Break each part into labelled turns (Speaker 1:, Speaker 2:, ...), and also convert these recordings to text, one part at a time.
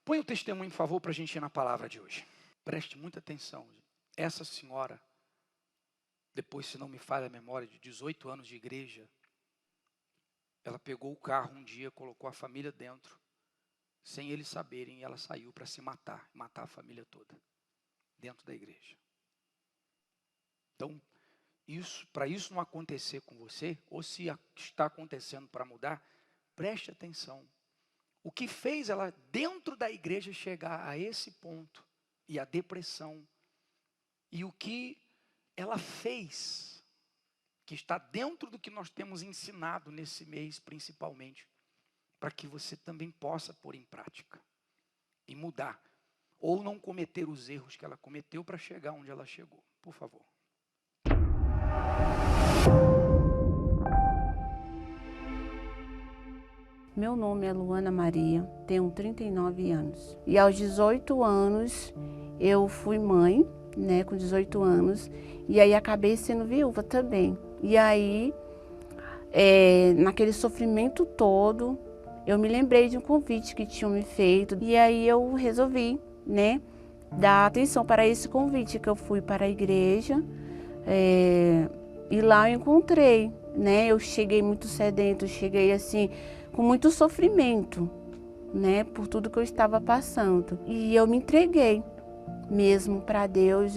Speaker 1: Põe o testemunho, por favor, para a gente ir na palavra de hoje. Preste muita atenção. Essa senhora, depois, se não me falha a memória, de 18 anos de igreja, ela pegou o carro um dia, colocou a família dentro, sem eles saberem, e ela saiu para se matar a família toda, dentro da igreja. Então, para isso não acontecer com você, ou se está acontecendo para mudar, preste atenção. O que fez ela, dentro da igreja, chegar a esse ponto, e a depressão, e o que ela fez, que está dentro do que nós temos ensinado nesse mês, principalmente, para que você também possa pôr em prática, e mudar, ou não cometer os erros que ela cometeu para chegar onde ela chegou. Por favor.
Speaker 2: Meu nome é Luana Maria, tenho 39 anos. E aos 18 anos, eu fui mãe, né, com 18 anos. E aí acabei sendo viúva também. E aí, naquele sofrimento todo, eu me lembrei de um convite que tinham me feito. E aí eu resolvi, né, dar atenção para esse convite, que eu fui para a igreja. E lá eu encontrei, né, eu cheguei muito sedento, cheguei assim, com muito sofrimento, né, por tudo que eu estava passando. E eu me entreguei mesmo para Deus.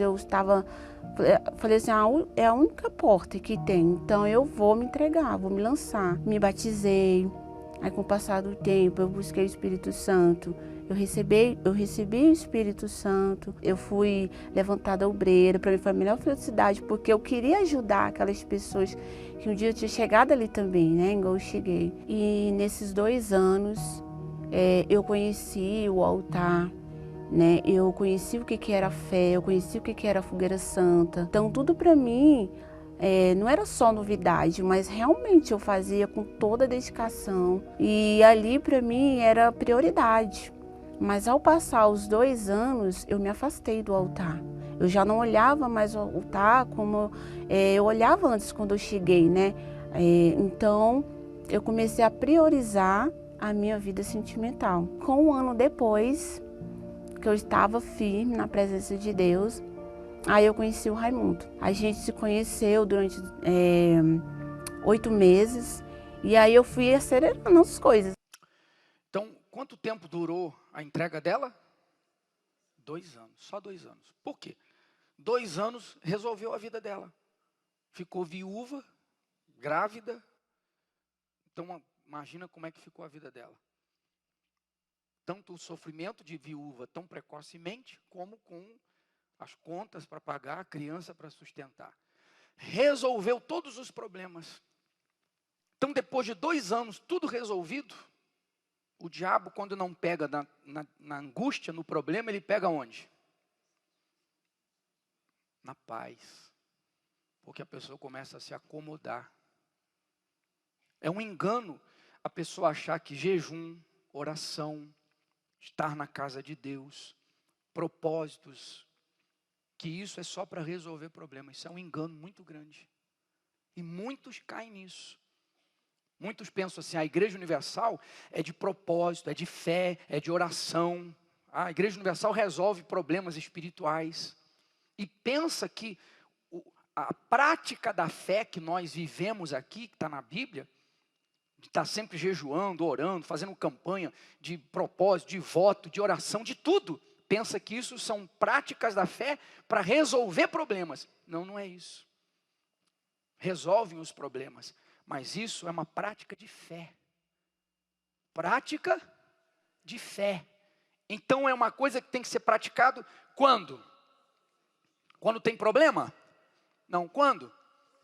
Speaker 2: Falei assim, é a única porta que tem, então eu vou me entregar, vou me lançar. Me batizei, aí com o passar do tempo eu busquei o Espírito Santo. Eu recebi o Espírito Santo, eu fui levantada obreira, para mim foi a melhor felicidade, porque eu queria ajudar aquelas pessoas que um dia eu tinha chegado ali também, né, igual eu cheguei. E nesses 2 anos, eu conheci o altar, né, eu conheci o que era fé, eu conheci o que era a fogueira santa. Então tudo para mim não era só novidade, mas realmente eu fazia com toda a dedicação. E ali para mim era prioridade. Mas ao passar os 2 anos, eu me afastei do altar. Eu já não olhava mais o altar como eu olhava antes quando eu cheguei, né? Então, eu comecei a priorizar a minha vida sentimental. Com 1 ano depois, que eu estava firme na presença de Deus, aí eu conheci o Raimundo. A gente se conheceu durante 8 meses e aí eu fui acelerando as coisas.
Speaker 1: Então, quanto tempo durou a entrega dela? 2 anos, só 2 anos. Por quê? 2 anos resolveu a vida dela. Ficou viúva, grávida. Então, imagina como é que ficou a vida dela. Tanto o sofrimento de viúva tão precocemente, como com as contas para pagar, a criança para sustentar. Resolveu todos os problemas. Então, depois de 2 anos, tudo resolvido, o diabo, quando não pega na angústia, no problema, ele pega onde? Na paz. Porque a pessoa começa a se acomodar. É um engano a pessoa achar que jejum, oração, estar na casa de Deus, propósitos, que isso é só para resolver problemas. Isso é um engano muito grande. E muitos caem nisso. Muitos pensam assim, a Igreja Universal é de propósito, é de fé, é de oração. A Igreja Universal resolve problemas espirituais. E pensa que a prática da fé que nós vivemos aqui, que está na Bíblia, de estar sempre jejuando, orando, fazendo campanha de propósito, de voto, de oração, de tudo. Pensa que isso são práticas da fé para resolver problemas. Não, não é isso. Resolvem os problemas. Mas isso é uma prática de fé. Prática de fé. Então é uma coisa que tem que ser praticado quando? Quando tem problema? Não, quando?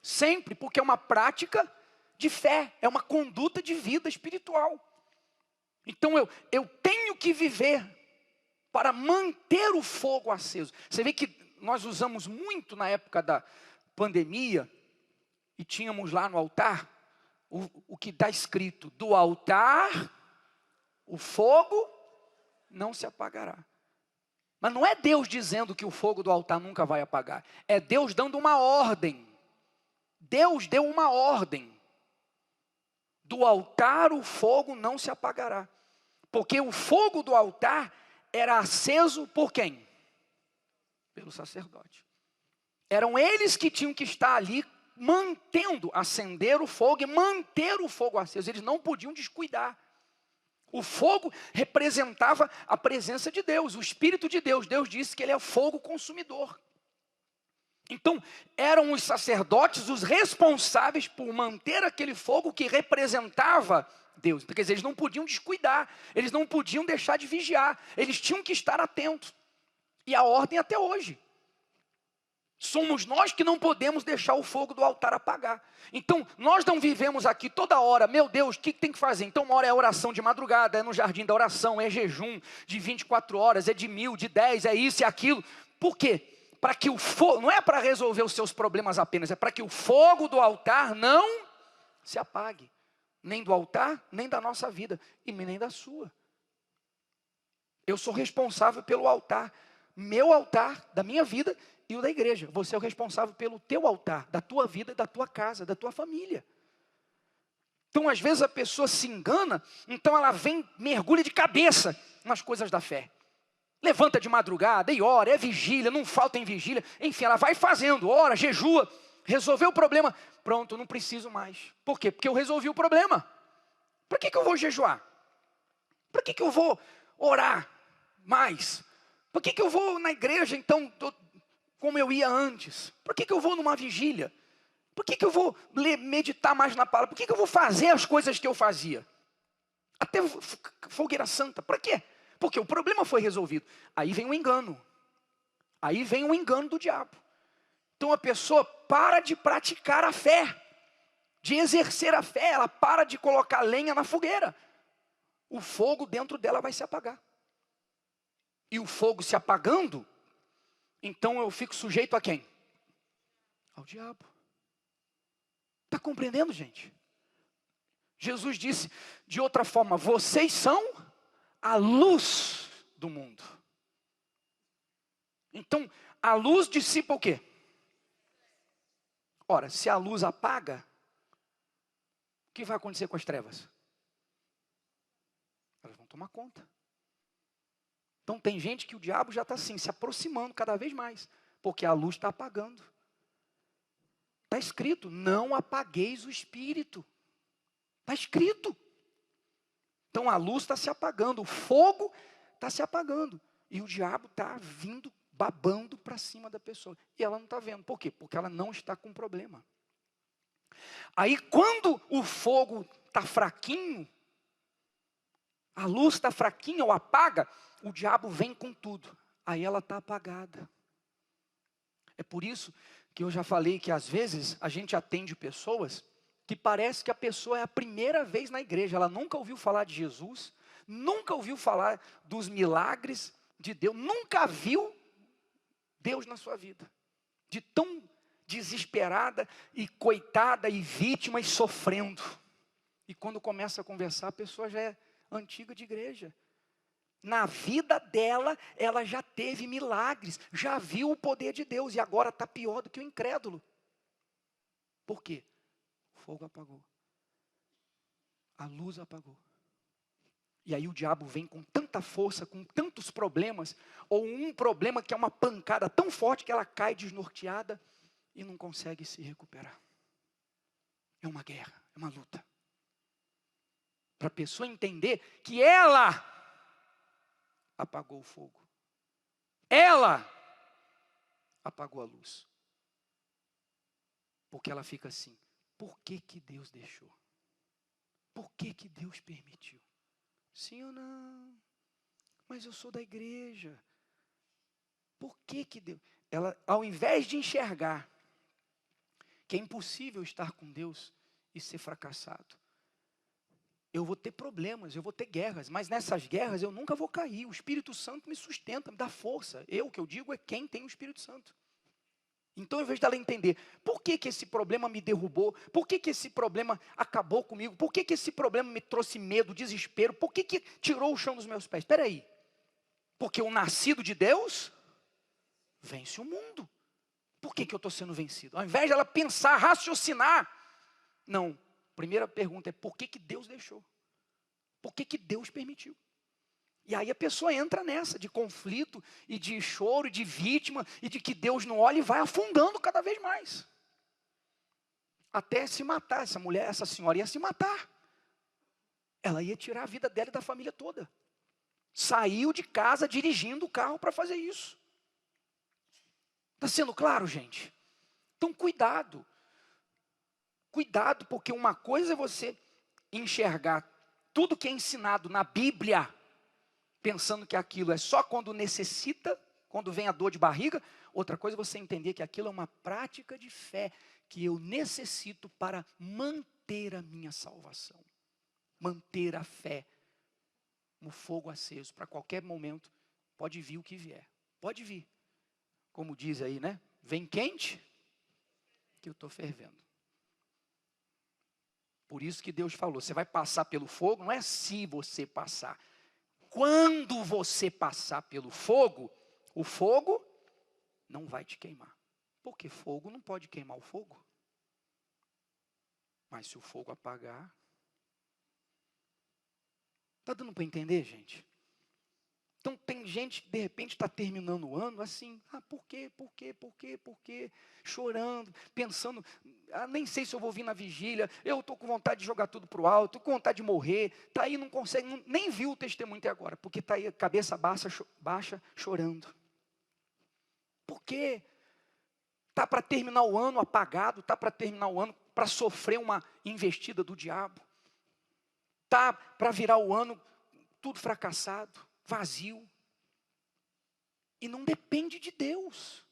Speaker 1: Sempre, porque é uma prática de fé. É uma conduta de vida espiritual. Então eu tenho que viver para manter o fogo aceso. Você vê que nós usamos muito na época da pandemia, e tínhamos lá no altar, o que está escrito, do altar, o fogo não se apagará. Mas não é Deus dizendo que o fogo do altar nunca vai apagar. É Deus dando uma ordem. Deus deu uma ordem. Do altar o fogo não se apagará. Porque o fogo do altar era aceso por quem? Pelo sacerdote. Eram eles que tinham que estar ali mantendo, acender o fogo e manter o fogo aceso. Eles não podiam descuidar. O fogo representava a presença de Deus, o Espírito de Deus. Deus disse que ele é fogo consumidor. Então, eram os sacerdotes os responsáveis por manter aquele fogo que representava Deus. Quer dizer, eles não podiam descuidar, eles não podiam deixar de vigiar, eles tinham que estar atentos. E a ordem até hoje. Somos nós que não podemos deixar o fogo do altar apagar. Então, nós não vivemos aqui toda hora, meu Deus, o que tem que fazer? Então, uma hora é oração de madrugada, é no jardim da oração, é jejum de 24 horas, é de 1000, de 10, é isso e aquilo. Por quê? Para que o fogo, não é para resolver os seus problemas apenas, é para que o fogo do altar não se apague. Nem do altar, nem da nossa vida, e nem da sua. Eu sou responsável pelo altar, meu altar, da minha vida e o da igreja. Você é o responsável pelo teu altar, da tua vida, da tua casa, da tua família. Então, às vezes a pessoa se engana, então ela vem, mergulha de cabeça nas coisas da fé. Levanta de madrugada e ora, é vigília, não falta em vigília. Enfim, ela vai fazendo, ora, jejua, resolveu o problema. Pronto, não preciso mais. Por quê? Porque eu resolvi o problema. Para que eu vou jejuar? Para que eu vou orar mais? Por que eu vou na igreja, então, como eu ia antes? Por que eu vou numa vigília? Por que eu vou meditar mais na palavra? Por que eu vou fazer as coisas que eu fazia? Até fogueira santa. Para quê? Porque o problema foi resolvido. Aí vem o engano. Aí vem o engano do diabo. Então a pessoa para de praticar a fé, de exercer a fé, ela para de colocar lenha na fogueira. O fogo dentro dela vai se apagar. E o fogo se apagando, então eu fico sujeito a quem? Ao diabo. Está compreendendo, gente? Jesus disse de outra forma, vocês são a luz do mundo. Então, a luz dissipa o quê? Ora, se a luz apaga, o que vai acontecer com as trevas? Elas vão tomar conta. Então tem gente que o diabo já está assim, se aproximando cada vez mais, porque a luz está apagando. Está escrito, não apagueis o espírito. Está escrito. Então a luz está se apagando, o fogo está se apagando. E o diabo está vindo, babando para cima da pessoa. E ela não está vendo. Por quê? Porque ela não está com problema. Aí quando o fogo está fraquinho, a luz está fraquinha ou apaga, o diabo vem com tudo. Aí ela está apagada. É por isso que eu já falei que às vezes a gente atende pessoas que parece que a pessoa é a primeira vez na igreja. Ela nunca ouviu falar de Jesus, nunca ouviu falar dos milagres de Deus, nunca viu Deus na sua vida. De tão desesperada e coitada e vítima e sofrendo. E quando começa a conversar, a pessoa já é antiga de igreja. Na vida dela, ela já teve milagres, já viu o poder de Deus e agora está pior do que o incrédulo. Por quê? O fogo apagou. A luz apagou. E aí o diabo vem com tanta força, com tantos problemas, ou um problema que é uma pancada tão forte que ela cai desnorteada e não consegue se recuperar. É uma guerra, é uma luta. Para a pessoa entender que ela apagou o fogo. Ela apagou a luz. Porque ela fica assim, por que Deus deixou? Por que Deus permitiu? Sim ou não? Mas eu sou da igreja. Por que Deus? Ela, ao invés de enxergar que é impossível estar com Deus e ser fracassado, eu vou ter problemas, eu vou ter guerras, mas nessas guerras eu nunca vou cair. O Espírito Santo me sustenta, me dá força. O que eu digo é quem tem o Espírito Santo. Então, ao invés dela entender, por que esse problema me derrubou? Por que esse problema acabou comigo? Por que esse problema me trouxe medo, desespero? Por que tirou o chão dos meus pés? Espera aí. Porque o nascido de Deus vence o mundo. Por que eu estou sendo vencido? Ao invés dela pensar, raciocinar. Não. Primeira pergunta é, por que Deus deixou? Por que Deus permitiu? E aí a pessoa entra nessa de conflito e de choro, e de vítima, e de que Deus não olha e vai afundando cada vez mais. Até se matar, essa senhora ia se matar. Ela ia tirar a vida dela e da família toda. Saiu de casa dirigindo o carro para fazer isso. Está sendo claro, gente? Então cuidado. Cuidado, porque uma coisa é você enxergar tudo que é ensinado na Bíblia, pensando que aquilo é só quando necessita, quando vem a dor de barriga. Outra coisa é você entender que aquilo é uma prática de fé que eu necessito para manter a minha salvação. Manter a fé no fogo aceso. Para qualquer momento, pode vir o que vier. Pode vir. Como diz aí, né? Vem quente, que eu estou fervendo. Por isso que Deus falou, você vai passar pelo fogo, não é se você passar. Quando você passar pelo fogo, o fogo não vai te queimar. Porque fogo não pode queimar o fogo. Mas se o fogo apagar... Está dando para entender, gente? Então tem gente que de repente está terminando o ano assim, por quê? Chorando, pensando, nem sei se eu vou vir na vigília, eu estou com vontade de jogar tudo para o alto, estou com vontade de morrer, está aí, não consegue, nem viu o testemunho até agora, porque está aí, cabeça baixa, chorando. Por quê? Está para terminar o ano apagado, está para terminar o ano para sofrer uma investida do diabo, está para virar o ano tudo fracassado, vazio, e não depende de Deus.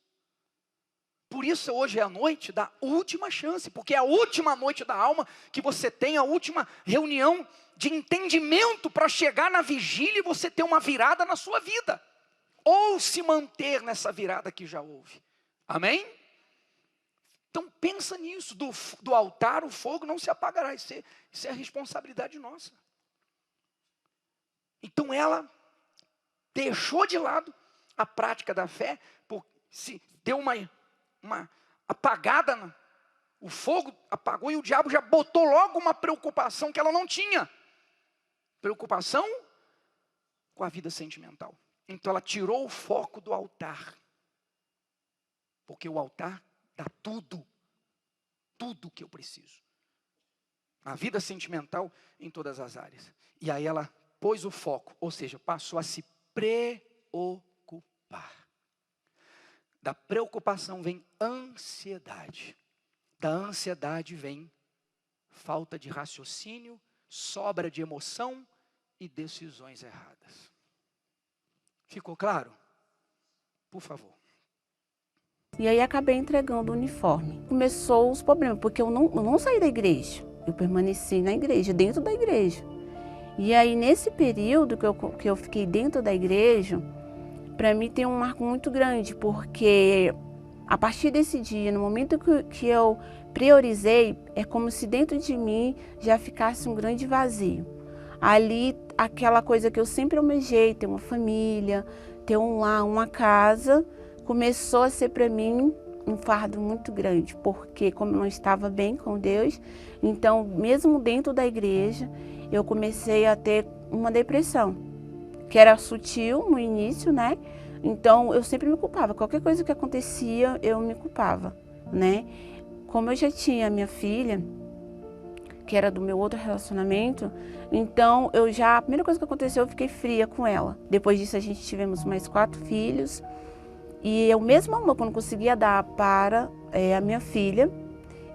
Speaker 1: Por isso hoje é a noite da última chance, porque é a última noite da alma que você tem, a última reunião de entendimento para chegar na vigília e você ter uma virada na sua vida, ou se manter nessa virada que já houve. Amém? Então pensa nisso, do altar o fogo não se apagará, isso é a responsabilidade nossa. Então ela deixou de lado a prática da fé, se deu uma apagada, o fogo apagou e o diabo já botou logo uma preocupação que ela não tinha. Preocupação com a vida sentimental. Então ela tirou o foco do altar. Porque o altar dá tudo que eu preciso. A vida sentimental em todas as áreas. E aí ela pôs o foco, ou seja, passou a se preocupar. Da preocupação vem ansiedade. Da ansiedade vem falta de raciocínio, sobra de emoção e decisões erradas. Ficou claro? Por favor.
Speaker 2: E aí acabei entregando o uniforme. Começou os problemas, porque eu não saí da igreja. Eu permaneci na igreja, dentro da igreja. E aí nesse período que eu fiquei dentro da igreja, para mim tem um marco muito grande, porque a partir desse dia, no momento que eu priorizei, é como se dentro de mim já ficasse um grande vazio. Ali, aquela coisa que eu sempre almejei, ter uma família, ter um lar, uma casa, começou a ser para mim um fardo muito grande, porque como eu não estava bem com Deus, então mesmo dentro da igreja, eu comecei a ter uma depressão, que era sutil no início, né? Então eu sempre me culpava, qualquer coisa que acontecia, eu me culpava, né? Como eu já tinha minha filha, que era do meu outro relacionamento, então a primeira coisa que aconteceu, eu fiquei fria com ela. Depois disso a gente tivemos mais 4 filhos, e o mesmo amor que eu não conseguia dar para a minha filha,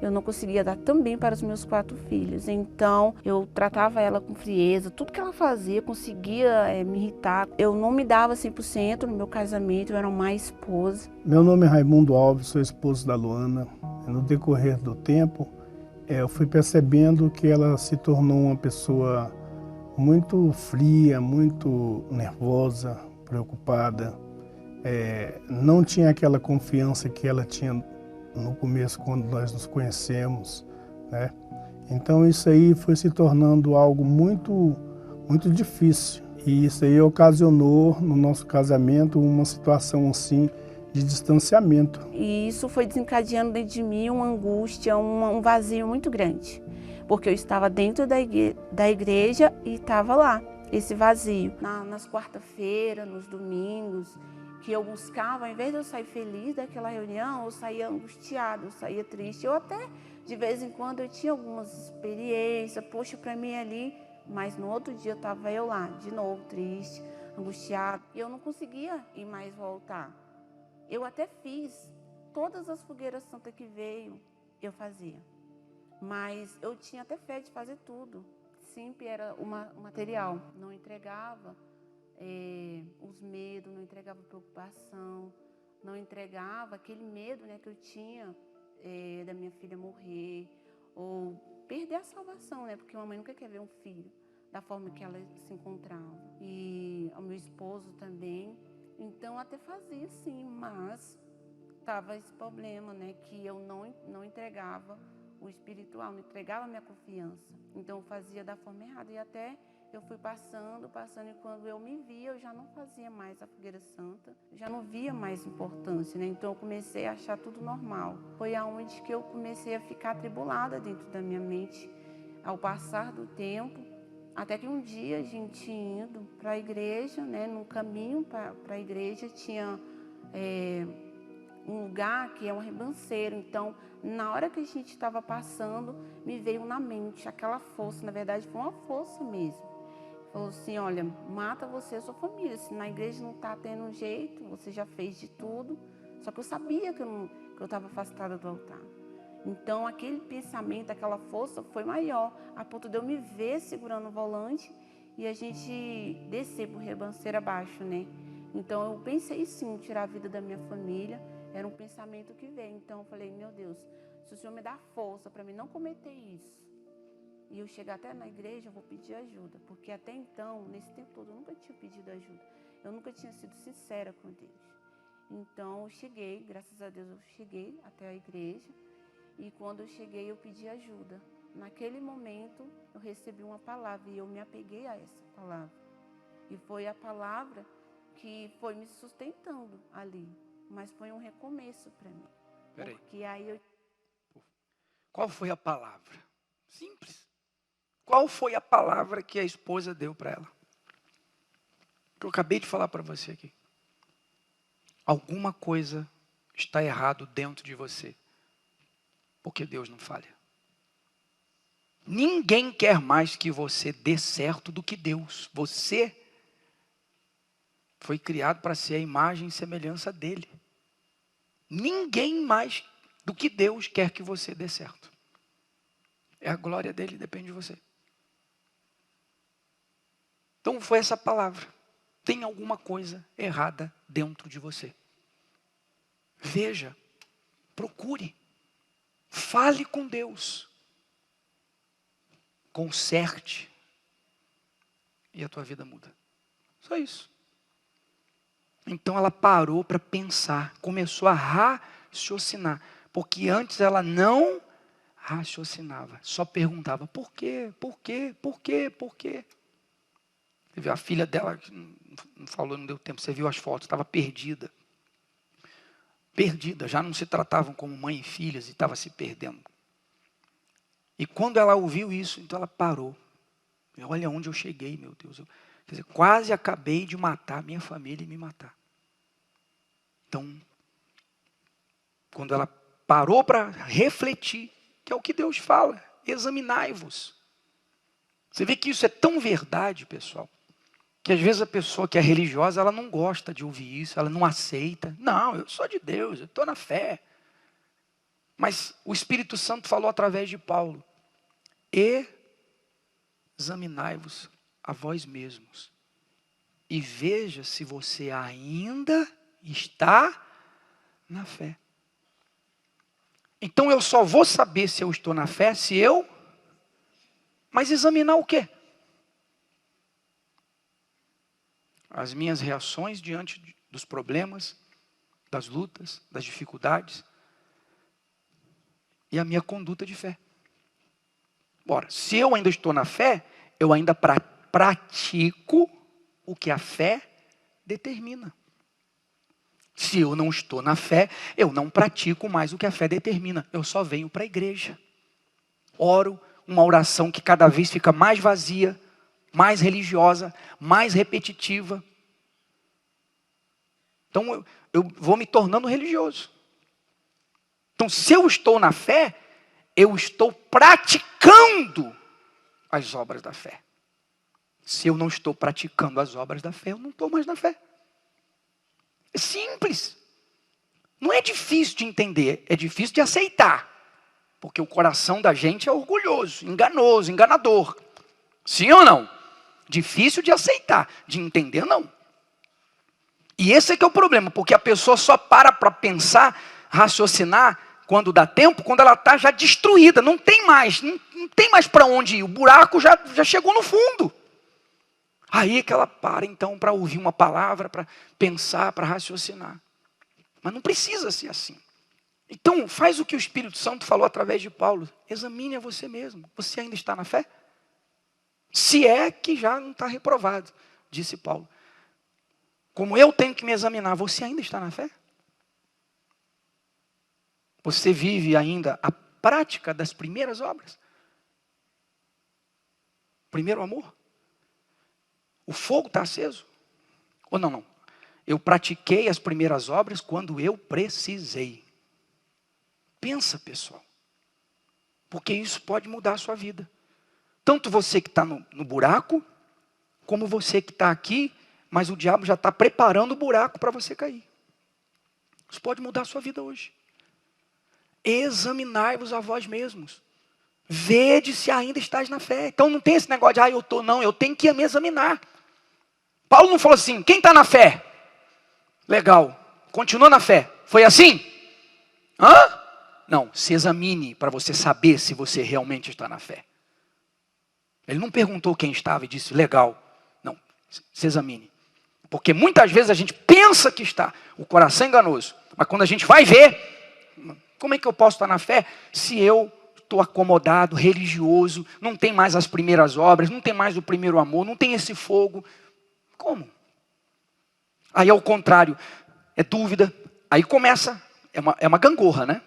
Speaker 2: eu não conseguia dar também para os meus 4 filhos. Então, eu tratava ela com frieza, tudo que ela fazia, conseguia me irritar. Eu não me dava 100% no meu casamento, eu era uma má esposa.
Speaker 3: Meu nome é Raimundo Alves, sou esposo da Luana. No decorrer do tempo, eu fui percebendo que ela se tornou uma pessoa muito fria, muito nervosa, preocupada. Não tinha aquela confiança que ela tinha no começo, quando nós nos conhecemos, né? Então isso aí foi se tornando algo muito, muito difícil. E isso aí ocasionou no nosso casamento uma situação assim de distanciamento.
Speaker 2: E isso foi desencadeando dentro de mim uma angústia, um vazio muito grande. Porque eu estava dentro da igreja e estava lá, esse vazio. Nas quarta-feiras, nos domingos, que eu buscava, ao invés de eu sair feliz daquela reunião, eu saía angustiada, eu saía triste. Eu até, de vez em quando, eu tinha algumas experiências, poxa, para mim ali, mas no outro dia estava eu lá, de novo, triste, angustiada. E eu não conseguia ir mais voltar. Eu até fiz todas as fogueiras santas que veio, eu fazia. Mas eu tinha até fé de fazer tudo. Sempre era o material. Não entregava os medos, não entregava preocupação, não entregava aquele medo, né, que eu tinha da minha filha morrer ou perder a salvação, né, porque uma mãe nunca quer ver um filho da forma que ela se encontrava. E o meu esposo também. Então até fazia sim, mas estava esse problema, né, que eu não entregava o espiritual, não entregava a minha confiança. Então eu fazia da forma errada e até eu fui passando e quando eu me via, eu já não fazia mais a fogueira santa, já não via mais importância, né? Então eu comecei a achar tudo normal. Foi aonde que eu comecei a ficar atribulada dentro da minha mente, ao passar do tempo, até que um dia a gente indo para a igreja, né? No caminho para a igreja tinha um lugar que é um ribanceiro. Então, na hora que a gente estava passando, me veio na mente aquela força, na verdade foi uma força mesmo. Falou assim, olha, mata você e a sua família, se na igreja não está tendo jeito, você já fez de tudo. Só que eu sabia que eu estava afastada do altar. Então, aquele pensamento, aquela força foi maior, a ponto de eu me ver segurando o volante e a gente descer por ribanceiro abaixo, né? Então, eu pensei sim, tirar a vida da minha família. Era um pensamento que veio. Então eu falei, meu Deus, se o Senhor me dá força para mim não cometer isso, e eu chegar até na igreja, eu vou pedir ajuda. Porque até então, nesse tempo todo, eu nunca tinha pedido ajuda. Eu nunca tinha sido sincera com Deus. Então eu cheguei, graças a Deus, eu cheguei até a igreja. E quando eu cheguei, eu pedi ajuda. Naquele momento, eu recebi uma palavra e eu me apeguei a essa palavra. E foi a palavra que foi me sustentando ali. Mas foi um recomeço para mim.
Speaker 1: Peraí.
Speaker 2: Porque aí eu...
Speaker 1: Qual foi a palavra? Simples. Qual foi a palavra que a esposa deu para ela? Que eu acabei de falar para você aqui. Alguma coisa está errado dentro de você. Porque Deus não falha. Ninguém quer mais que você dê certo do que Deus. Você foi criado para ser a imagem e semelhança dele. Ninguém mais do que Deus quer que você dê certo. É a glória dele, depende de você. Então foi essa palavra. Tem alguma coisa errada dentro de você. Veja, procure, fale com Deus, conserte e a tua vida muda. Só isso. Então ela parou para pensar, começou a raciocinar, porque antes ela não raciocinava, só perguntava por quê, por quê, por quê, por quê. Você viu a filha dela, não falou, não deu tempo, você viu as fotos, estava perdida. Perdida, já não se tratavam como mãe e filhas e estava se perdendo. E quando ela ouviu isso, então ela parou. Olha onde eu cheguei, meu Deus. Quer dizer, quase acabei de matar minha família e me matar. Então, quando ela parou para refletir, que é o que Deus fala, examinai-vos. Você vê que isso é tão verdade, pessoal, que às vezes a pessoa que é religiosa, ela não gosta de ouvir isso, ela não aceita. Não, eu sou de Deus, eu estou na fé. Mas o Espírito Santo falou através de Paulo, examinai-vos a vós mesmos e veja se você ainda está na fé. Então eu só vou saber se eu estou na fé se eu... Mas examinar o quê? As minhas reações diante dos problemas, das lutas, das dificuldades e a minha conduta de fé. Ora, se eu ainda estou na fé, eu ainda pratico o que a fé determina. Se eu não estou na fé, eu não pratico mais o que a fé determina. Eu só venho para a igreja. Oro, uma oração que cada vez fica mais vazia, mais religiosa, mais repetitiva. Então eu vou me tornando religioso. Então se eu estou na fé, eu estou praticando as obras da fé. Se eu não estou praticando as obras da fé, eu não estou mais na fé. É simples. Não é difícil de entender, é difícil de aceitar. Porque o coração da gente é orgulhoso, enganoso, enganador. Sim ou não? Difícil de aceitar, de entender não. E esse é que é o problema, porque a pessoa só para pensar, raciocinar, quando dá tempo, quando ela está já destruída. Não tem mais para onde ir. O buraco já chegou no fundo. Aí que ela para então para ouvir uma palavra, para pensar, para raciocinar. Mas não precisa ser assim. Então faz o que o Espírito Santo falou através de Paulo. Examine a você mesmo. Você ainda está na fé? Se é que já não está reprovado, disse Paulo. Como eu tenho que me examinar, você ainda está na fé? Você vive ainda a prática das primeiras obras? Primeiro amor? O fogo está aceso? Ou não? Eu pratiquei as primeiras obras quando eu precisei. Pensa, pessoal. Porque isso pode mudar a sua vida. Tanto você que está no buraco, como você que está aqui, mas o diabo já está preparando o buraco para você cair. Isso pode mudar a sua vida hoje. Examinai-vos a vós mesmos. Vede se ainda estás na fé. Então não tem esse negócio de, eu estou, não, eu tenho que me examinar. Paulo não falou assim, quem está na fé? Legal, continua na fé. Foi assim? Não, se examine para você saber se você realmente está na fé. Ele não perguntou quem estava e disse, legal. Não, se examine. Porque muitas vezes a gente pensa que está, o coração é enganoso. Mas quando a gente vai ver, como é que eu posso estar na fé se eu estou acomodado, religioso, não tem mais as primeiras obras, não tem mais o primeiro amor, não tem esse fogo. Como? Aí ao contrário, é dúvida. Aí começa, é uma gangorra, né?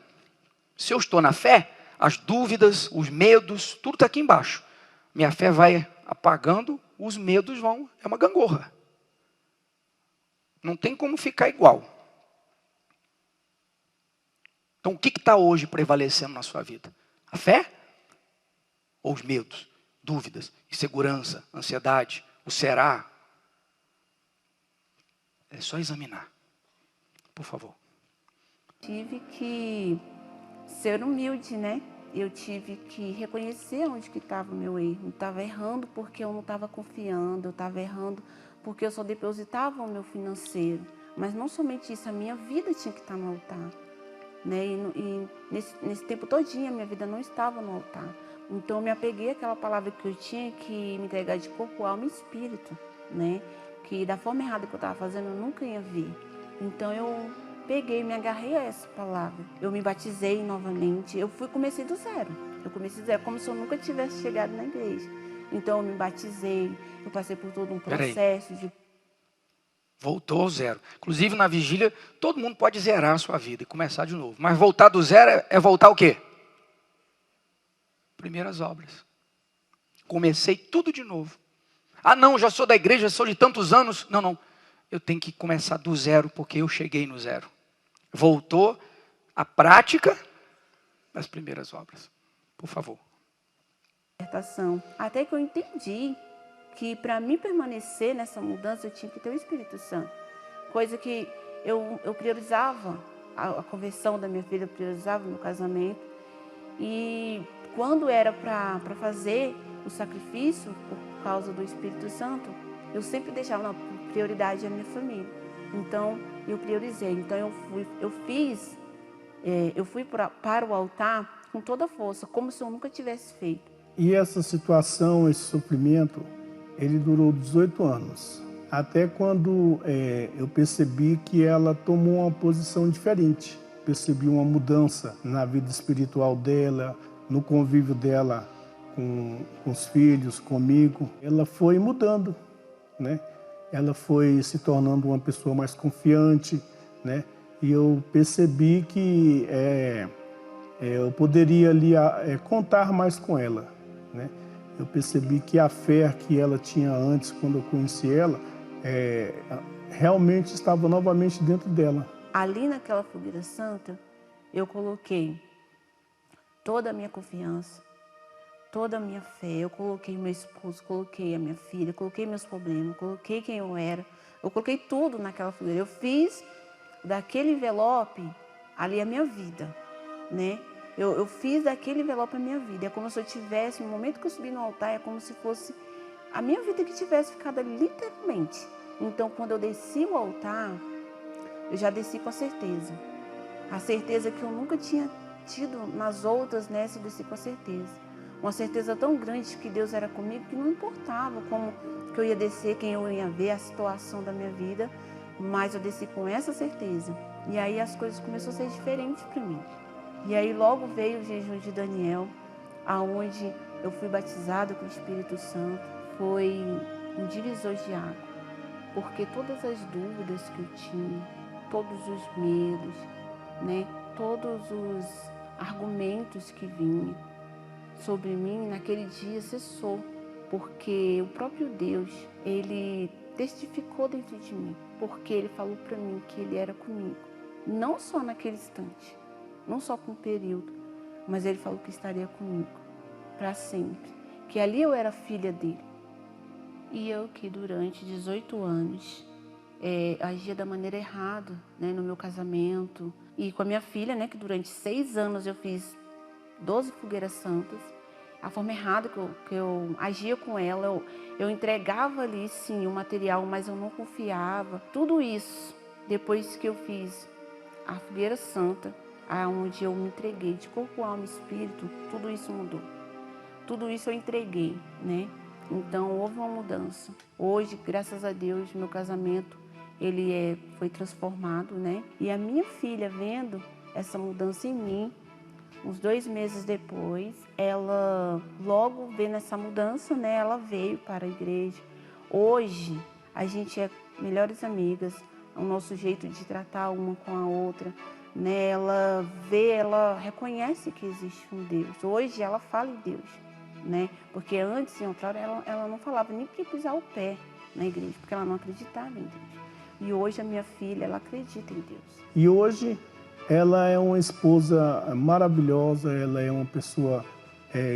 Speaker 1: Se eu estou na fé, as dúvidas, os medos, tudo está aqui embaixo. Minha fé vai apagando, os medos vão, é uma gangorra. Não tem como ficar igual. Então o que está hoje prevalecendo na sua vida? A fé? Ou os medos, dúvidas, insegurança, ansiedade, o será? É só examinar. Por favor.
Speaker 2: Tive que ser humilde, né? Eu tive que reconhecer onde que estava o meu erro. Eu estava errando porque eu não estava confiando, eu estava errando porque eu só depositava o meu financeiro. Mas não somente isso, a minha vida tinha que estar no altar. Né? E nesse tempo todinho, a minha vida não estava no altar. Então eu me apeguei àquela palavra que eu tinha que me entregar de corpo, alma e espírito. Né? Que da forma errada que eu estava fazendo, eu nunca ia ver. Então eu peguei, me agarrei a essa palavra. Eu me batizei novamente. Comecei do zero. Eu comecei do zero, como se eu nunca tivesse chegado na igreja. Então eu me batizei, eu passei por todo um processo de...
Speaker 1: Voltou ao zero. Inclusive na vigília, todo mundo pode zerar a sua vida e começar de novo. Mas voltar do zero é voltar o quê? Primeiras obras. Comecei tudo de novo. Não, já sou da igreja, sou de tantos anos. Não. Eu tenho que começar do zero, porque eu cheguei no zero. Voltou a prática das primeiras obras. Por favor.
Speaker 2: Até que eu entendi que para mim permanecer nessa mudança, eu tinha que ter o Espírito Santo. Coisa que eu priorizava, a conversão da minha filha, eu priorizava o meu casamento. E quando era para fazer o sacrifício, por causa do Espírito Santo, eu sempre deixava na prioridade a minha família. Então, eu priorizei. Então, eu fui para o altar com toda a força, como se eu nunca tivesse feito.
Speaker 3: E essa situação, esse sofrimento, ele durou 18 anos. Até quando eu percebi que ela tomou uma posição diferente. Percebi uma mudança na vida espiritual dela, no convívio dela com os filhos, comigo. Ela foi mudando, né? Ela foi se tornando uma pessoa mais confiante, né? E eu percebi que eu poderia ali contar mais com ela, né? eu percebi que a fé que ela tinha antes, quando eu conheci ela, realmente estava novamente dentro dela.
Speaker 2: Ali naquela fogueira santa, eu coloquei toda a minha confiança, toda a minha fé. Eu coloquei meu esposo, coloquei a minha filha, coloquei meus problemas, coloquei quem eu era. Eu coloquei tudo naquela fogueira. Eu fiz daquele envelope ali a minha vida, né? Eu fiz daquele envelope a minha vida. É como se eu tivesse, no momento que eu subi no altar, é como se fosse a minha vida que tivesse ficado ali, literalmente. Então, quando eu desci o altar, eu já desci com a certeza. A certeza que eu nunca tinha tido nas outras, né? Eu desci com a certeza. Uma certeza tão grande de que Deus era comigo, que não importava como que eu ia descer, quem eu ia ver, a situação da minha vida. Mas eu desci com essa certeza. E aí as coisas começaram a ser diferentes para mim. E aí logo veio o jejum de Daniel, aonde eu fui batizada com o Espírito Santo. Foi um divisor de água, porque todas as dúvidas que eu tinha, todos os medos, né, todos os argumentos que vinham sobre mim, naquele dia cessou, porque o próprio Deus, Ele testificou dentro de mim, porque Ele falou para mim que Ele era comigo, não só naquele instante, não só com um período, mas Ele falou que estaria comigo para sempre, que ali eu era filha dele. E eu que durante 18 anos agia da maneira errada, né, no meu casamento. E com a minha filha, né, que durante 6 anos eu fiz 12 fogueiras santas. A forma errada que eu agia com ela, eu entregava ali sim o material, mas eu não confiava. Tudo isso, depois que eu fiz a fogueira santa, aonde eu me entreguei de corpo, alma e espírito, tudo isso mudou. Tudo isso eu entreguei, né? Então houve uma mudança. Hoje, graças a Deus, meu casamento ele foi transformado, né? E a minha filha, vendo essa mudança em mim, uns 2 meses depois, ela logo vendo essa mudança, né? Ela veio para a igreja. Hoje a gente é melhores amigas. O nosso jeito de tratar uma com a outra, né? Ela vê, ela reconhece que existe um Deus. Hoje ela fala em Deus, né? Porque antes, em outra hora, ela não falava nem que ia pisar o pé na igreja, porque ela não acreditava em Deus. E hoje a minha filha, ela acredita em Deus.
Speaker 3: E hoje ela é uma esposa maravilhosa, ela é uma pessoa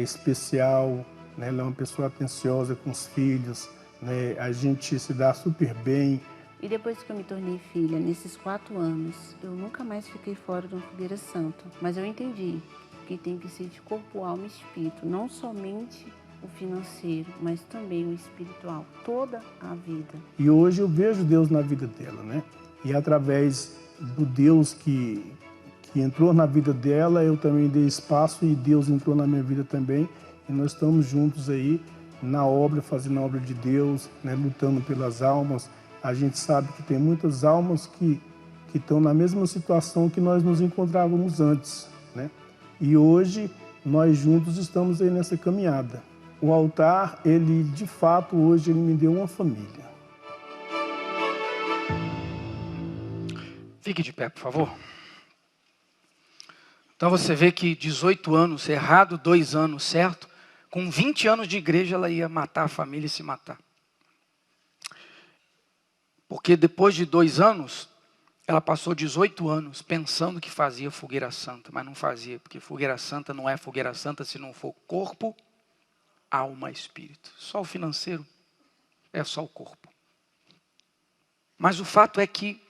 Speaker 3: especial, né? Ela é uma pessoa atenciosa com os filhos, né? A gente se dá super bem.
Speaker 2: E depois que eu me tornei filha, nesses 4 anos, eu nunca mais fiquei fora de uma fogueira santa. Mas eu entendi que tem que ser de corpo, alma e espírito, não somente o financeiro, mas também o espiritual, toda a vida.
Speaker 3: E hoje eu vejo Deus na vida dela, né? E através do Deus que entrou na vida dela, eu também dei espaço e Deus entrou na minha vida também. E nós estamos juntos aí na obra, fazendo a obra de Deus, né? Lutando pelas almas. A gente sabe que tem muitas almas que estão na mesma situação que nós nos encontrávamos antes, né? E hoje nós juntos estamos aí nessa caminhada. O altar, ele de fato hoje ele me deu uma família.
Speaker 1: Fique de pé, por favor. Então você vê que 18 anos, errado 2 anos, certo? Com 20 anos de igreja ela ia matar a família e se matar. Porque depois de 2 anos, ela passou 18 anos pensando que fazia fogueira santa, mas não fazia, porque fogueira santa não é fogueira santa se não for corpo, alma e espírito. Só o financeiro é só o corpo. Mas o fato é que,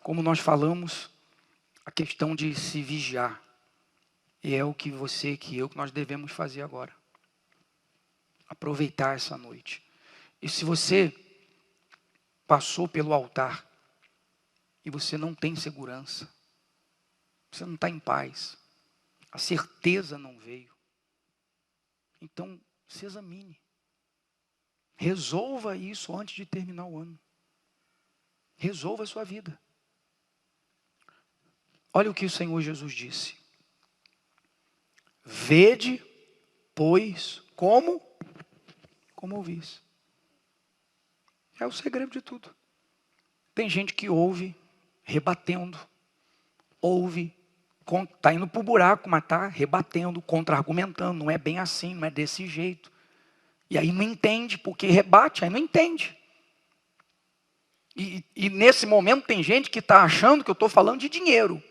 Speaker 1: como nós falamos, a questão de se vigiar, e é o que você, que eu, que nós devemos fazer agora. Aproveitar essa noite. E se você passou pelo altar e você não tem segurança, você não está em paz, a certeza não veio, então se examine. Resolva isso antes de terminar o ano. Resolva a sua vida. Olha o que o Senhor Jesus disse. Vede, pois, como ouvis. É o segredo de tudo. Tem gente que ouve rebatendo, ouve Está indo para o buraco, mas está rebatendo, contra-argumentando. Não é bem assim, não é desse jeito. E aí não entende, porque rebate, aí não entende. E nesse momento tem gente que está achando que eu estou falando de dinheiro.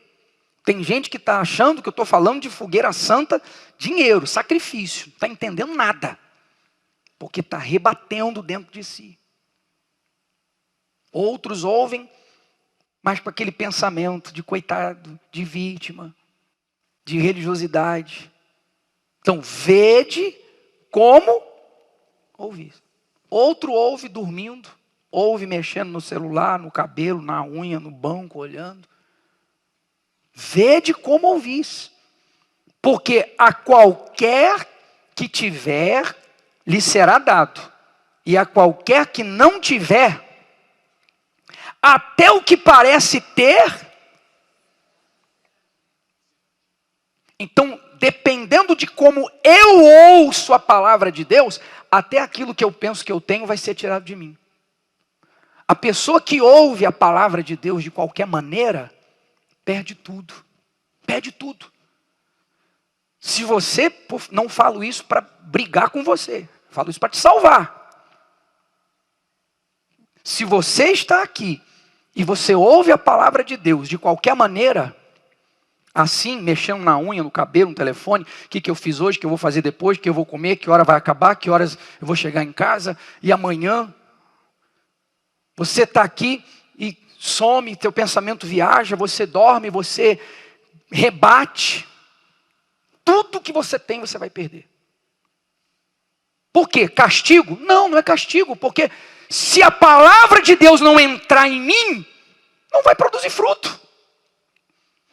Speaker 1: Tem gente que está achando que eu estou falando de fogueira santa, dinheiro, sacrifício. Não está entendendo nada. Porque está rebatendo dentro de si. Outros ouvem, mas com aquele pensamento de coitado, de vítima, de religiosidade. Então, vede como ouvir. Outro ouve dormindo, ouve mexendo no celular, no cabelo, na unha, no banco, olhando. Vede como ouvis. Porque a qualquer que tiver, lhe será dado. E a qualquer que não tiver, até o que parece ter. Então, dependendo de como eu ouço a palavra de Deus, até aquilo que eu penso que eu tenho vai ser tirado de mim. A pessoa que ouve a palavra de Deus de qualquer maneira, perde tudo. Perde tudo. Se você, não falo isso para brigar com você, falo isso para te salvar. Se você está aqui e você ouve a palavra de Deus de qualquer maneira, assim, mexendo na unha, no cabelo, no telefone, o que eu fiz hoje, o que eu vou fazer depois, o que eu vou comer, que hora vai acabar, que horas eu vou chegar em casa, e amanhã, você está aqui e some, teu pensamento viaja, você dorme, você rebate, tudo que você tem você vai perder. Por quê? Castigo? Não, não é castigo, porque se a palavra de Deus não entrar em mim, não vai produzir fruto.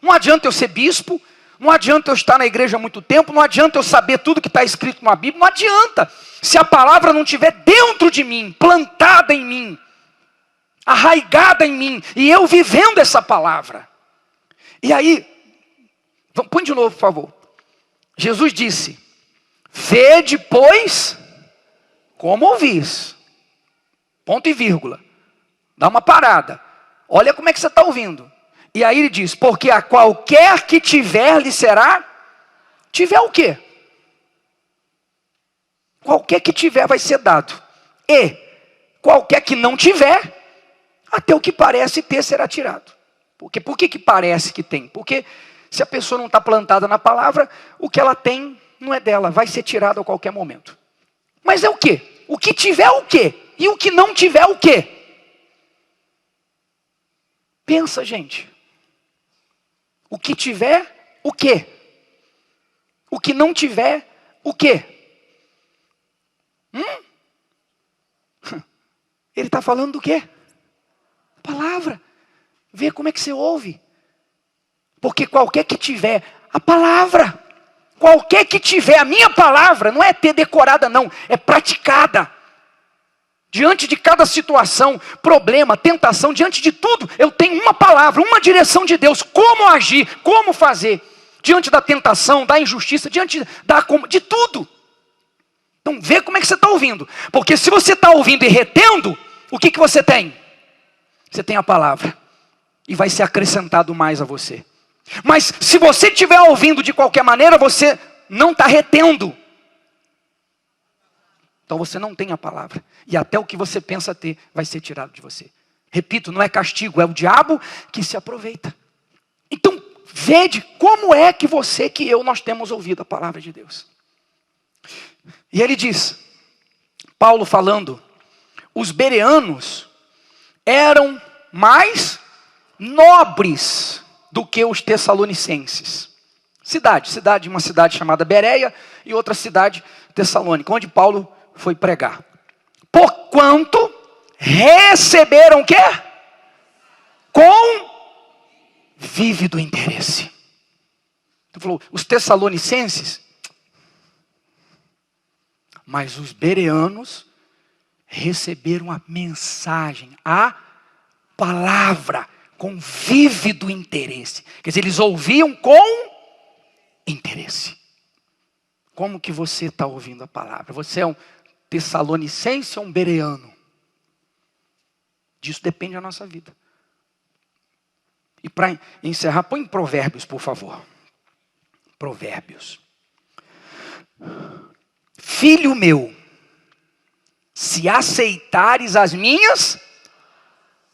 Speaker 1: Não adianta eu ser bispo, não adianta eu estar na igreja há muito tempo, não adianta eu saber tudo que está escrito na Bíblia, não adianta. Se a palavra não estiver dentro de mim, plantada em mim, arraigada em mim, e eu vivendo essa palavra. E aí, põe de novo, por favor. Jesus disse, vede, pois, como ouvis. Ponto e vírgula. Dá uma parada. Olha como é que você está ouvindo. E aí ele diz, porque a qualquer que tiver lhe será, tiver o quê? Qualquer que tiver vai ser dado. E qualquer que não tiver, até o que parece ter será tirado. Porque, por que parece que tem? Porque se a pessoa não está plantada na palavra, o que ela tem não é dela, vai ser tirado a qualquer momento. Mas é o quê? O que tiver o quê? E o que não tiver o quê? Pensa, gente. O que tiver, o quê? O que não tiver, o quê? Ele está falando do quê? Palavra. Vê como é que você ouve. Porque qualquer que tiver a palavra, qualquer que tiver a minha palavra, não é ter decorada não, é praticada. Diante de cada situação, problema, tentação, diante de tudo, eu tenho uma palavra, uma direção de Deus, como agir, como fazer, diante da tentação, da injustiça, diante de tudo. Então vê como é que você está ouvindo, porque se você está ouvindo e retendo, o que você tem? Você tem a palavra, e vai ser acrescentado mais a você. Mas se você estiver ouvindo de qualquer maneira, você não está retendo. Então você não tem a palavra. E até o que você pensa ter vai ser tirado de você. Repito, não é castigo, é o diabo que se aproveita. Então, vede como é que você, que eu, nós temos ouvido a palavra de Deus. E ele diz, Paulo falando, os bereanos eram mais nobres do que os tessalonicenses. Uma cidade chamada Bereia e outra cidade Tessalônica, onde Paulo foi pregar. Porquanto receberam o quê? Com vívido interesse. Ele falou, os tessalonicenses, mas os bereanos receberam a mensagem, a palavra, com vívido interesse. Quer dizer, eles ouviam com interesse. Como que você está ouvindo a palavra? Você é um tessalonicense ou um bereano? Disso depende da nossa vida. E para encerrar, põe Provérbios, por favor. Provérbios. Filho meu, se aceitares as minhas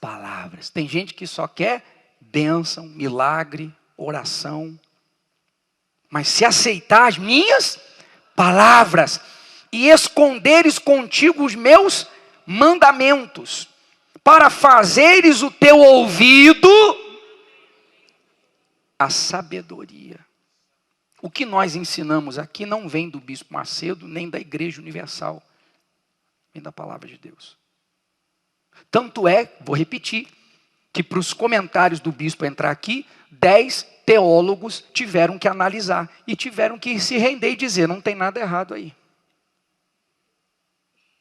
Speaker 1: palavras. Tem gente que só quer bênção, milagre, oração. Mas se aceitar as minhas palavras e esconderes contigo os meus mandamentos, para fazeres o teu ouvido a sabedoria. O que nós ensinamos aqui não vem do Bispo Macedo, nem da Igreja Universal. Vem da palavra de Deus. Tanto é, vou repetir, que para os comentários do bispo entrar aqui, 10 teólogos tiveram que analisar e tiveram que se render e dizer, não tem nada errado aí.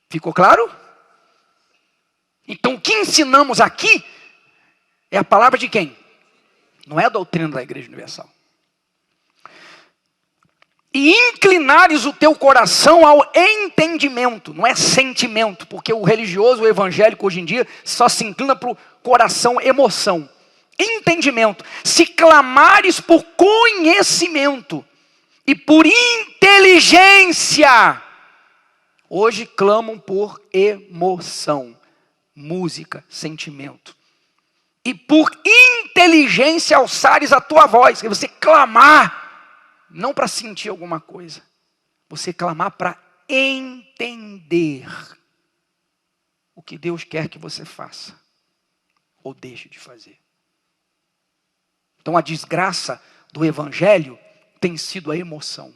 Speaker 1: Ficou claro? Então o que ensinamos aqui é a palavra de quem? Não é a doutrina da Igreja Universal. E inclinares o teu coração ao entendimento, não é sentimento, porque o religioso, o evangélico hoje em dia, só se inclina para o coração, emoção. Entendimento. Se clamares por conhecimento e por inteligência, hoje clamam por emoção, música, sentimento. E por inteligência alçares a tua voz, que você clamar, não para sentir alguma coisa, você clamar para entender o que Deus quer que você faça, ou deixe de fazer. Então a desgraça do evangelho tem sido a emoção.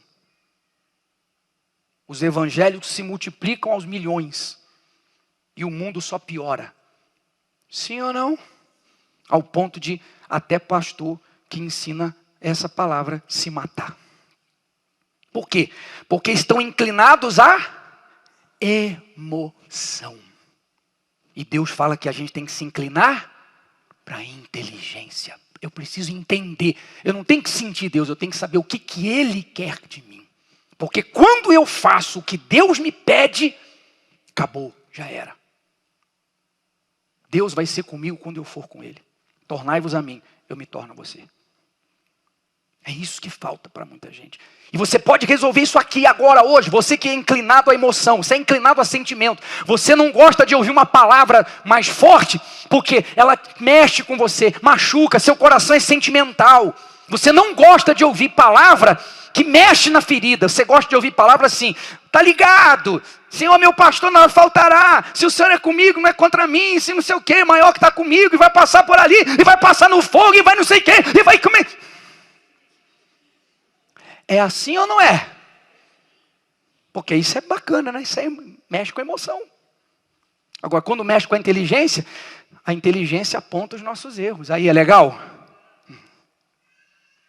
Speaker 1: Os evangélicos se multiplicam aos milhões, e o mundo só piora. Sim ou não? Ao ponto de até pastor que ensina essa palavra se matar. Por quê? Porque estão inclinados à emoção. E Deus fala que a gente tem que se inclinar para a inteligência. Eu preciso entender. Eu não tenho que sentir Deus, eu tenho que saber o que Ele quer de mim. Porque quando eu faço o que Deus me pede, acabou, já era. Deus vai ser comigo quando eu for com Ele. Tornai-vos a mim, eu me torno a você. É isso que falta para muita gente. E você pode resolver isso aqui, agora, hoje. Você que é inclinado à emoção, você é inclinado a sentimento. Você não gosta de ouvir uma palavra mais forte, porque ela mexe com você, machuca, seu coração é sentimental. Você não gosta de ouvir palavra que mexe na ferida. Você gosta de ouvir palavra assim, tá ligado? Senhor, meu pastor, nada faltará. Se o Senhor é comigo, não é contra mim. Se não sei o que, maior que está comigo, e vai passar por ali, e vai passar no fogo, e vai não sei o que, e vai comer. É assim ou não é? Porque isso é bacana, né? Isso aí mexe com a emoção. Agora, quando mexe com a inteligência aponta os nossos erros. Aí é legal?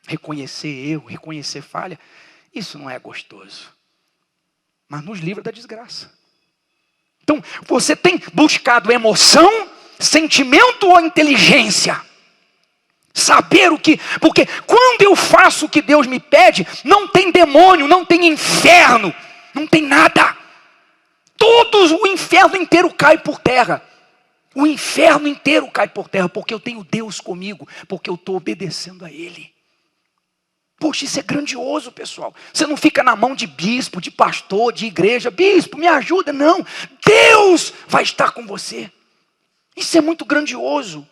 Speaker 1: Reconhecer erro, reconhecer falha, isso não é gostoso. Mas nos livra da desgraça. Então, você tem buscado emoção, sentimento ou inteligência? Saber o que... Porque quando eu faço o que Deus me pede, não tem demônio, não tem inferno, não tem nada. O inferno inteiro cai por terra. O inferno inteiro cai por terra, porque eu tenho Deus comigo, porque eu estou obedecendo a Ele. Poxa, isso é grandioso, pessoal. Você não fica na mão de bispo, de pastor, de igreja. Bispo, me ajuda. Não, Deus vai estar com você. Isso é muito grandioso.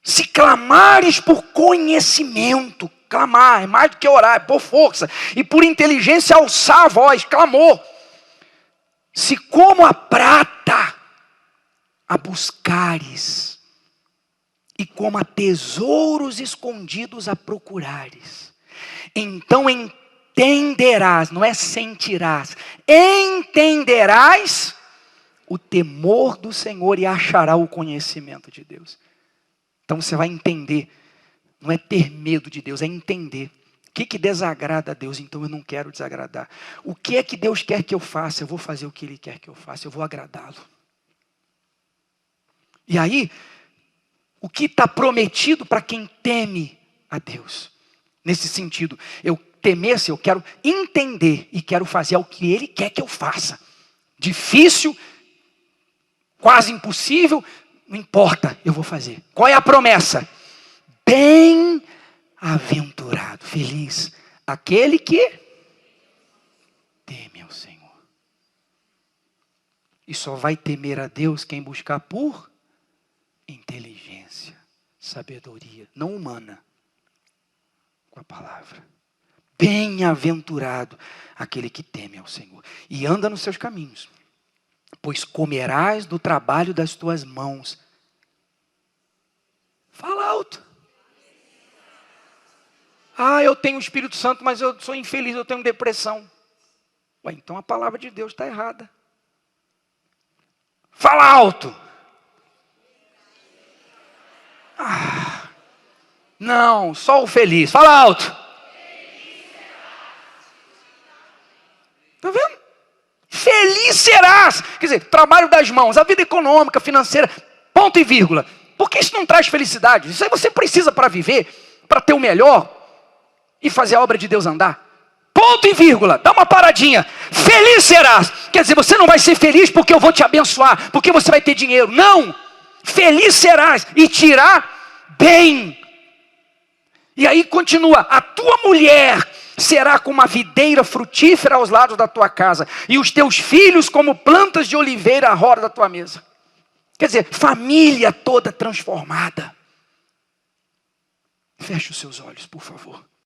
Speaker 1: Se clamares por conhecimento, clamar é mais do que orar, é por força. E por inteligência alçar a voz, clamor. Se como a prata a buscares, e como a tesouros escondidos a procurares, então entenderás, não é sentirás, entenderás o temor do Senhor e achará o conhecimento de Deus. Então você vai entender, não é ter medo de Deus, é entender. O que desagrada a Deus, então eu não quero desagradar. O que é que Deus quer que eu faça? Eu vou fazer o que Ele quer que eu faça, eu vou agradá-lo. E aí, o que está prometido para quem teme a Deus? Nesse sentido, eu temesse, eu quero entender e quero fazer o que Ele quer que eu faça. Difícil, quase impossível, não importa, eu vou fazer. Qual é a promessa? Bem-aventurado, feliz, aquele que teme ao Senhor. E só vai temer a Deus quem buscar por inteligência, sabedoria, não humana, com a palavra. Bem-aventurado aquele que teme ao Senhor e anda nos seus caminhos, pois comerás do trabalho das tuas mãos. Fala alto. Ah, eu tenho o Espírito Santo, mas eu sou infeliz, eu tenho depressão. Ué, então a palavra de Deus está errada. Fala alto. Ah, não, só o feliz. Fala alto. Está vendo? Feliz serás. Quer dizer, trabalho das mãos, a vida econômica, financeira, ponto e vírgula. Porque isso não traz felicidade. Isso aí você precisa para viver, para ter o melhor e fazer a obra de Deus andar. Ponto e vírgula, dá uma paradinha. Feliz serás. Quer dizer, você não vai ser feliz porque eu vou te abençoar, porque você vai ter dinheiro. Não. Feliz serás e te irá bem. E aí continua, a tua mulher será como uma videira frutífera aos lados da tua casa, e os teus filhos como plantas de oliveira à roda da tua mesa. Quer dizer, família toda transformada. Feche os seus olhos, por favor.